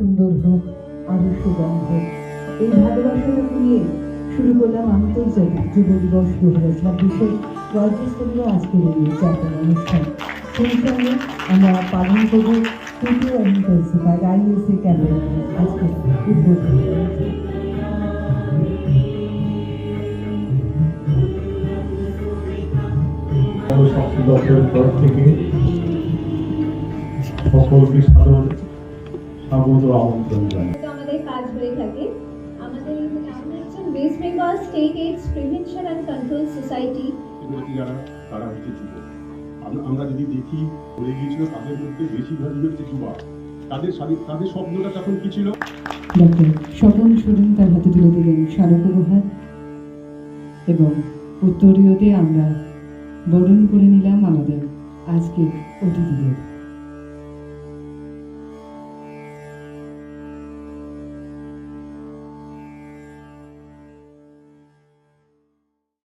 সুন্দর হোক, আরো সুগম হোক। এই ভালোবাসাটা নিয়ে শুরু করলাম আন্তর্জাতিক যুব দিবস 2026-এর গল্পস্তবীয় আজকের এই উদযাপন অনুষ্ঠান। সেই সঙ্গে আমরা পালন করব তৃতীয় ইন্টেন্সিফাইড IESA ক্যাম্পেইন আজকে উদ্বোধন করেছে। দপ্তরের তরফ থেকে সকলকে সাদর স্বাগত আমন্ত্রণ জানাই। আমাদের কাজ হয়ে থাকে। আমাদের আমরা হচ্ছে West Bengal state AIDS prevention and control society. যারা তারা হচ্ছে যুবক। আমরা যদি দেখি বলে গিয়েছিল তাদের মধ্যে বেশিরভাগই হচ্ছে যুবক। তাদের স্বপ্নটা তখন কি ছিল? ডক্টর স্বপন সুরেন তার হাতে তুলে দিলেন স্মারক উপহার এবং উত্তরীয়তে আমরা বরণ করে নিলাম আমাদের আজকের অতিথিদের।